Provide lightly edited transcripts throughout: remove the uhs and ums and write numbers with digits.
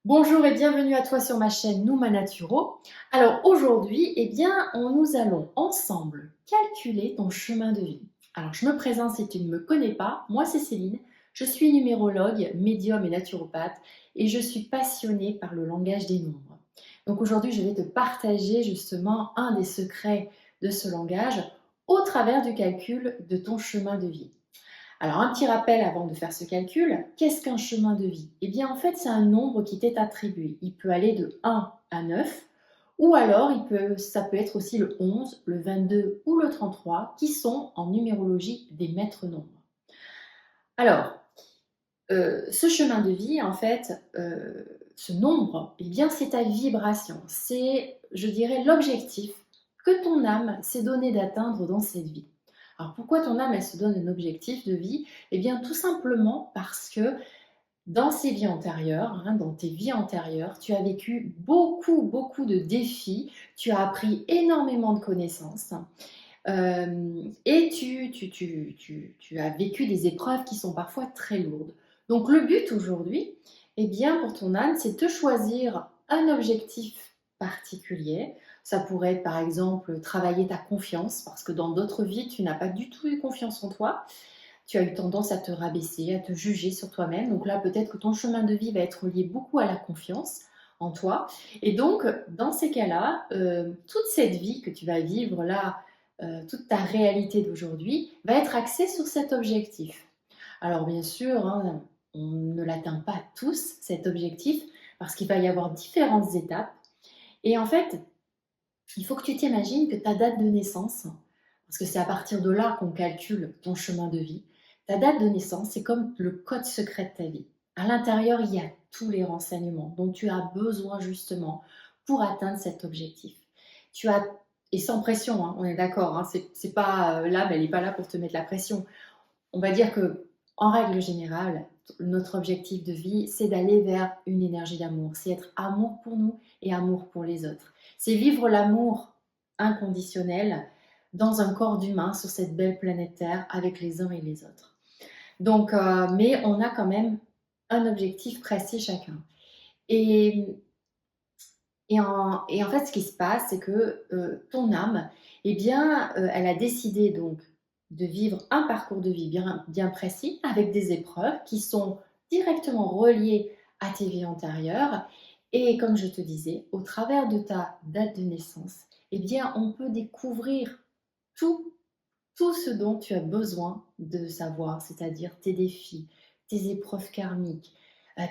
Bonjour et bienvenue à toi sur ma chaîne Nouma Naturo. Alors aujourd'hui, nous allons ensemble calculer ton chemin de vie. Alors je me présente si tu ne me connais pas, moi c'est Céline, je suis numérologue, médium et naturopathe et je suis passionnée par le langage des nombres. Donc aujourd'hui, je vais te partager justement un des secrets de ce langage au travers du calcul de ton chemin de vie. Alors, un petit rappel avant de faire ce calcul, qu'est-ce qu'un chemin de vie? Eh bien, en fait, c'est un nombre qui t'est attribué. Il peut aller de 1 à 9, ou alors ça peut être aussi le 11, le 22 ou le 33, qui sont en numérologie des maîtres nombres. Alors, ce chemin de vie, en fait, ce nombre, eh bien, c'est ta vibration. C'est, je dirais, l'objectif que ton âme s'est donné d'atteindre dans cette vie. Alors pourquoi ton âme, elle se donne un objectif de vie? Eh bien tout simplement parce que dans ces vies antérieures, dans tes vies antérieures, tu as vécu beaucoup de défis, tu as appris énormément de connaissances, et tu as vécu des épreuves qui sont parfois très lourdes. Donc le but aujourd'hui, eh bien pour ton âme, c'est de choisir un objectif particulier. Ça pourrait être par exemple travailler ta confiance, parce que dans d'autres vies, tu n'as pas du tout eu confiance en toi. Tu as eu tendance à te rabaisser, à te juger sur toi-même. Donc là, peut-être que ton chemin de vie va être lié beaucoup à la confiance en toi. Et donc, dans ces cas-là, toute cette vie que tu vas vivre là, toute ta réalité d'aujourd'hui, va être axée sur cet objectif. Alors bien sûr, on ne l'atteint pas tous, cet objectif, parce qu'il va y avoir différentes étapes. Et en fait, il faut que tu t'imagines que ta date de naissance, parce que c'est à partir de là qu'on calcule ton chemin de vie, ta date de naissance, c'est comme le code secret de ta vie. À l'intérieur, il y a tous les renseignements dont tu as besoin justement pour atteindre cet objectif. Tu as, et sans pression, on est d'accord, c'est pas l'âme, elle n'est pas là pour te mettre la pression. On va dire que, en règle générale, notre objectif de vie, c'est d'aller vers une énergie d'amour. C'est être amour pour nous et amour pour les autres. C'est vivre l'amour inconditionnel dans un corps d'humain sur cette belle planète Terre avec les uns et les autres. Donc, mais on a quand même un objectif précis chacun. Et, et en fait, ce qui se passe, c'est que ton âme, eh bien, elle a décidé donc de vivre un parcours de vie bien précis avec des épreuves qui sont directement reliées à tes vies antérieures. Et comme je te disais, au travers de ta date de naissance, eh bien, on peut découvrir tout, tout ce dont tu as besoin de savoir, c'est-à-dire tes défis, tes épreuves karmiques,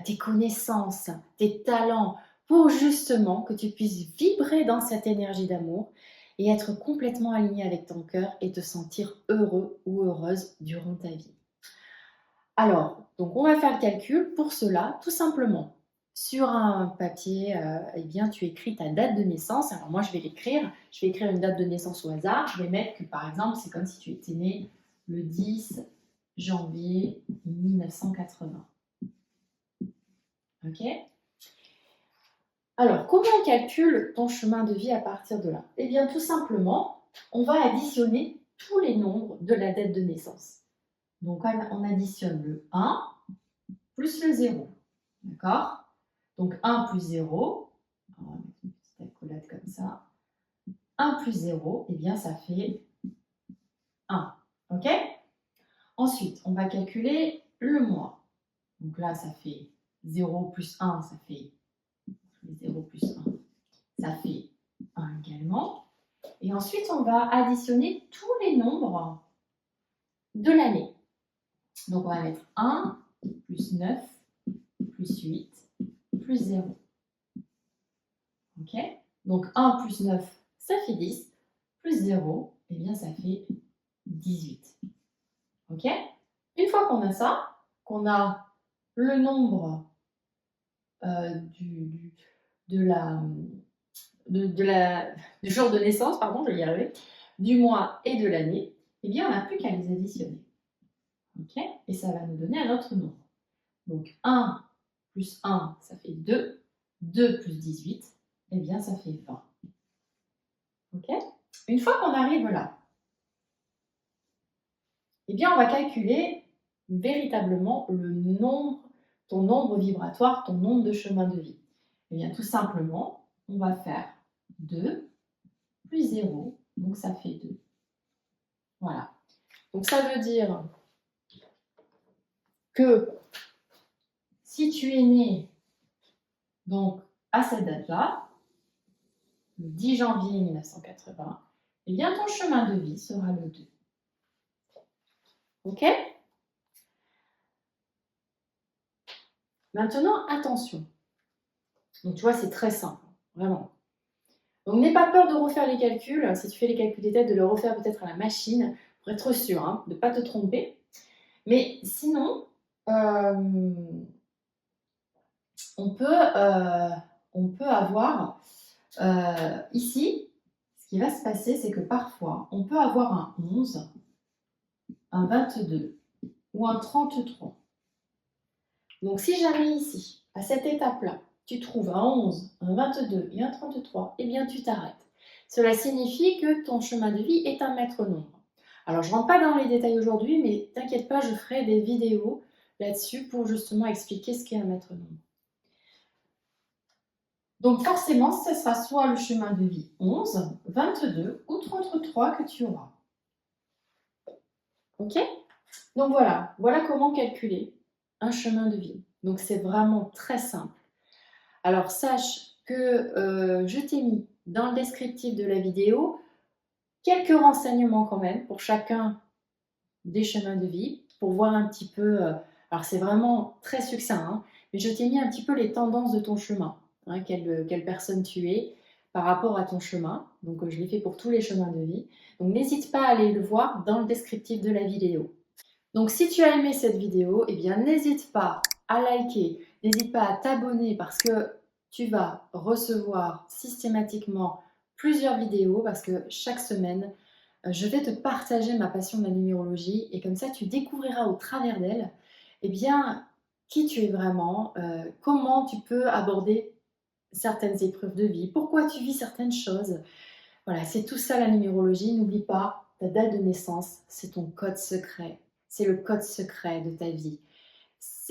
tes connaissances, tes talents, pour justement que tu puisses vibrer dans cette énergie d'amour et être complètement aligné avec ton cœur et te sentir heureux ou heureuse durant ta vie. Alors, donc on va faire le calcul. Pour cela, tout simplement, sur un papier, eh bien, tu écris ta date de naissance. Alors moi, je vais écrire une date de naissance au hasard. Je vais mettre que, par exemple, c'est comme si tu étais né le 10 janvier 1980. Ok? Alors, comment on calcule ton chemin de vie à partir de là? Eh bien, tout simplement, on va additionner tous les nombres de la date de naissance. Donc, on additionne le 1 plus le 0. D'accord? Donc 1 plus 0, on va mettre une petite accolade comme ça. 1 plus 0, eh bien ça fait 1. OK? Ensuite, on va calculer le mois. Donc là, ça fait 0 plus 1, ça fait 0 plus 1, ça fait 1 également. Et ensuite, on va additionner tous les nombres de l'année. Donc on va mettre 1 plus 9 plus 8 plus 0. OK? Donc 1 plus 9, ça fait 10, plus 0, eh bien ça fait 18. OK? Une fois qu'on a ça, qu'on a le nombre de la, du jour de naissance, pardon, je vais y arriver, du mois et de l'année, eh bien on n'a plus qu'à les additionner. OK? Et ça va nous donner un autre nombre. Donc 1 plus 1, ça fait 2. 2 plus 18, eh bien ça fait 20. OK? Une fois qu'on arrive là, eh bien, on va calculer véritablement le nombre, ton nombre vibratoire, ton nombre de chemins de vie. Eh bien, tout simplement, on va faire 2 plus 0, donc ça fait 2. Voilà. Donc ça veut dire que si tu es né donc, à cette date-là, le 10 janvier 1980, eh bien ton chemin de vie sera le 2. Ok? Maintenant, attention. Donc tu vois, c'est très simple, vraiment. Donc n'aie pas peur de refaire les calculs. Si tu fais les calculs des têtes, de les refaire peut-être à la machine pour être sûr hein, de ne pas te tromper. Mais sinon, on peut avoir ici, ce qui va se passer, c'est que parfois, on peut avoir un 11, un 22 ou un 33. Donc si jamais ici, à cette étape-là, tu trouves un 11, un 22 et un 33, eh bien tu t'arrêtes. Cela signifie que ton chemin de vie est un maître nombre. Alors je ne rentre pas dans les détails aujourd'hui, mais t'inquiète pas, je ferai des vidéos là-dessus pour justement expliquer ce qu'est un maître nombre. Donc forcément, ce sera soit le chemin de vie 11, 22 ou 33 que tu auras. Ok? Donc voilà comment calculer un chemin de vie. Donc c'est vraiment très simple. Alors sache que je t'ai mis dans le descriptif de la vidéo quelques renseignements quand même pour chacun des chemins de vie, pour voir un petit peu, alors c'est vraiment très succinct, hein, mais je t'ai mis un petit peu les tendances de ton chemin, hein, quelle personne tu es par rapport à ton chemin. Donc je l'ai fait pour tous les chemins de vie. Donc n'hésite pas à aller le voir dans le descriptif de la vidéo. Donc si tu as aimé cette vidéo, eh bien n'hésite pas à liker, n'hésite pas à t'abonner parce que tu vas recevoir systématiquement plusieurs vidéos parce que chaque semaine, je vais te partager ma passion de la numérologie et comme ça tu découvriras au travers d'elle eh bien, qui tu es vraiment, comment tu peux aborder certaines épreuves de vie, pourquoi tu vis certaines choses. Voilà, c'est tout ça la numérologie. N'oublie pas, ta date de naissance, c'est ton code secret. C'est le code secret de ta vie.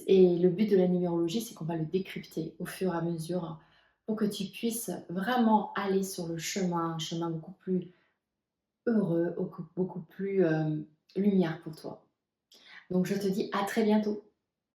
Et le but de la numérologie, c'est qu'on va le décrypter au fur et à mesure pour que tu puisses vraiment aller sur le chemin, un chemin beaucoup plus heureux, beaucoup plus lumière pour toi. Donc je te dis à très bientôt.